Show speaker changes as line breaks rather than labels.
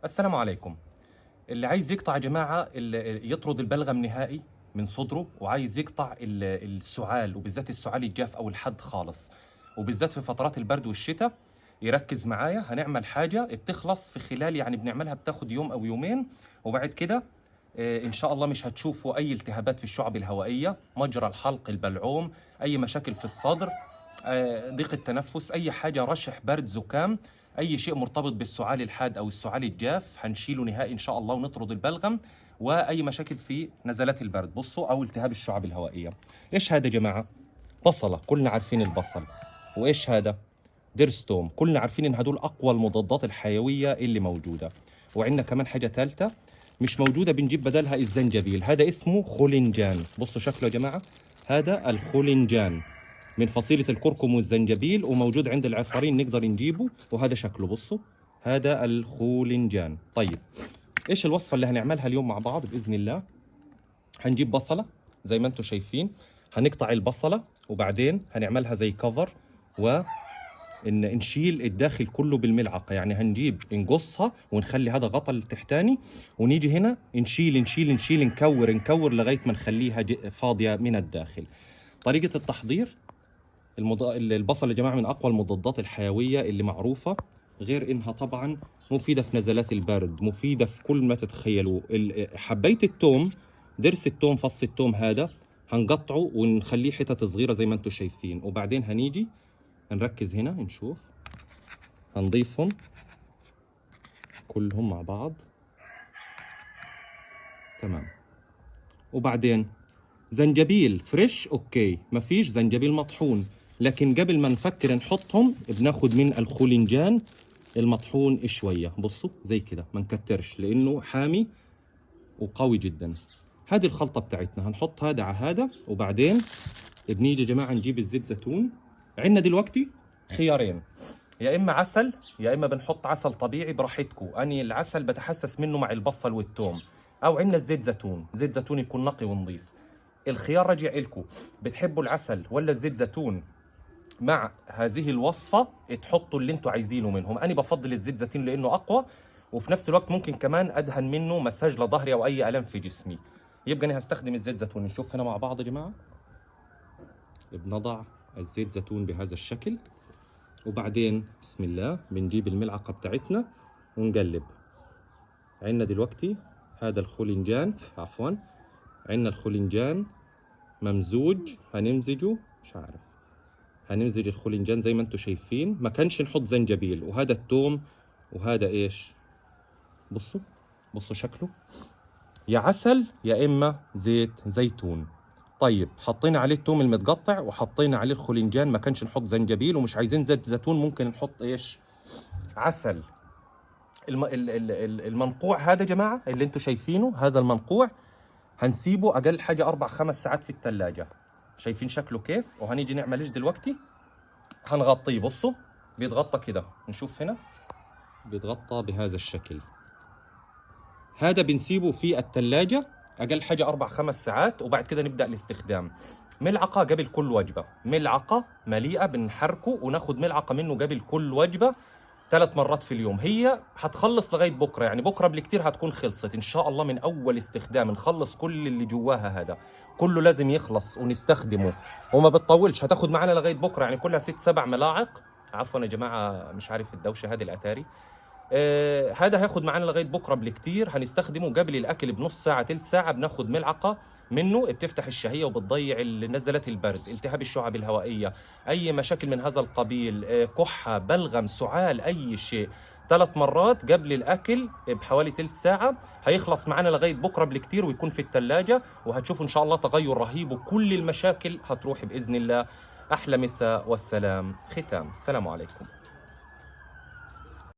السلام عليكم. اللي عايز يقطع يا جماعة يطرد البلغم نهائي من صدره، وعايز يقطع السعال، وبالذات السعال الجاف أو الحد خالص، وبالذات في فترات البرد والشتاء، يركز معايا. هنعمل حاجة بتخلص في خلال، يعني بنعملها بتاخد يوم أو يومين، وبعد كده إن شاء الله مش هتشوفوا أي التهابات في الشعب الهوائية، مجرى الحلق، البلعوم، أي مشاكل في الصدر، ضيق التنفس، أي حاجة، رشح، برد، زكام، اي شيء مرتبط بالسعال الحاد او السعال الجاف هنشيله نهائي ان شاء الله، ونطرد البلغم واي مشاكل في نزلات البرد، بصوا، او التهاب الشعب الهوائيه. ايش هذا يا جماعه؟ بصله، كلنا عارفين البصل. وايش هذا؟ ديرستوم، كلنا عارفين ان هدول اقوى المضادات الحيويه اللي موجوده. وعندنا كمان حاجه ثالثه مش موجوده، بنجيب بدلها الزنجبيل، هذا اسمه خولنجان. بصوا شكله يا جماعه، هذا الخولنجان من فصيلة الكركم والزنجبيل، وموجود عند العطارين، نقدر نجيبه. وهذا شكله، بصوا، هذا الخولنجان. طيب، ايش الوصفة اللي هنعملها اليوم مع بعض بإذن الله؟ هنجيب بصلة زي ما انتم شايفين، هنقطع البصلة وبعدين هنعملها زي كفر، نشيل الداخل كله بالملعقة. يعني هنجيب نقصها ونخلي هذا غطا التحتاني، ونيجي هنا نشيل نشيل نشيل، نكور نكور لغاية ما نخليها فاضية من الداخل. طريقة التحضير: البصل يا جماعة من أقوى المضادات الحيوية اللي معروفة، غير إنها طبعا مفيدة في نزلات البرد، مفيدة في كل ما تتخيلوا. حبيت التوم، درس التوم، فص التوم هذا هنقطعه ونخليه حتت صغيرة زي ما انتم شايفين، وبعدين هنيجي نركز هنا نشوف، هنضيفهم كلهم مع بعض. تمام. وبعدين زنجبيل فريش، اوكي، مفيش زنجبيل مطحون، لكن قبل ما نفكر نحطهم بناخد من الخولنجان المطحون شويه، بصوا زي كده، ما نكترش لانه حامي وقوي جدا. هذه الخلطه بتاعتنا، هنحط هذا على هذا، وبعدين بنيجي يا جماعه نجيب الزيت زيتون. عندنا دلوقتي خيارين، يا اما عسل يا اما بنحط عسل طبيعي، براحتكم. اني العسل بتحسس منه مع البصل والثوم، او عندنا الزيت زيتون، زيت زيتون يكون نقي ونظيف. الخيار رجع لكم، بتحبوا العسل ولا الزيت زيتون مع هذه الوصفة، تحطوا اللي انتوا عايزينه منهم. انا بفضل الزيت زيتون لانه اقوى، وفي نفس الوقت ممكن كمان ادهن منه مساج لظهري او اي الام في جسمي. يبقى انا هستخدم الزيت زيتون. نشوف هنا مع بعض يا جماعة، بنضع الزيت زيتون بهذا الشكل، وبعدين بسم الله بنجيب الملعقة بتاعتنا ونقلب. عندنا دلوقتي هذا الخولنجان، عفوا، عندنا الخولنجان ممزوج، هنمزجه، مش عارف، هنمزج الخولنجان زي ما انتم شايفين. ما كانش نحط زنجبيل، وهذا التوم، وهذا ايش، بصوا بصوا شكله، يا عسل يا اما زيت زيتون. طيب، حطينا عليه التوم المتقطع وحطينا عليه الخولنجان، ما كانش نحط زنجبيل، ومش عايزين زيت زيتون، ممكن نحط ايش، عسل. المنقوع هذا يا جماعة اللي انتم شايفينه، هذا المنقوع هنسيبه اقل حاجه 4-5 ساعات في الثلاجه. شايفين شكله كيف؟ وهنيجي نعمل ايش دلوقتي؟ هنغطيه، بصوا بيتغطى كده، نشوف هنا بيتغطى بهذا الشكل. هذا بنسيبه في الثلاجه اقل حاجه 4-5 ساعات، وبعد كده نبدا الاستخدام. ملعقه قبل كل وجبه، ملعقه مليئه بنحركه، وناخد ملعقه منه قبل كل وجبه 3 مرات في اليوم. هي هتخلص لغايه بكره، يعني بكره بالكثير هتكون خلصت ان شاء الله. من اول استخدام نخلص كل اللي جواها، هذا كله لازم يخلص ونستخدمه، وما بتطولش، هتاخد معنا لغايه بكره، يعني كلها 6-7 ملاعق. عفوا يا جماعه، مش عارف الدوشه هذه الاتاري. هذا هياخد معانا لغايه بكره بالكثير. هنستخدمه قبل الاكل بنص ساعه، ثلث ساعه، بناخد ملعقه منه، بتفتح الشهيه وبتضيع نزلات البرد، التهاب الشعب الهوائيه، اي مشاكل من هذا القبيل، كحه، بلغم، سعال، اي شيء. 3 مرات قبل الاكل بحوالي ثلث ساعه، هيخلص معنا لغايه بكره بالكثير، ويكون في الثلاجه، وهتشوفوا ان شاء الله تغير رهيب، وكل المشاكل هتروح باذن الله. احلى مساء والسلام ختام. السلام عليكم.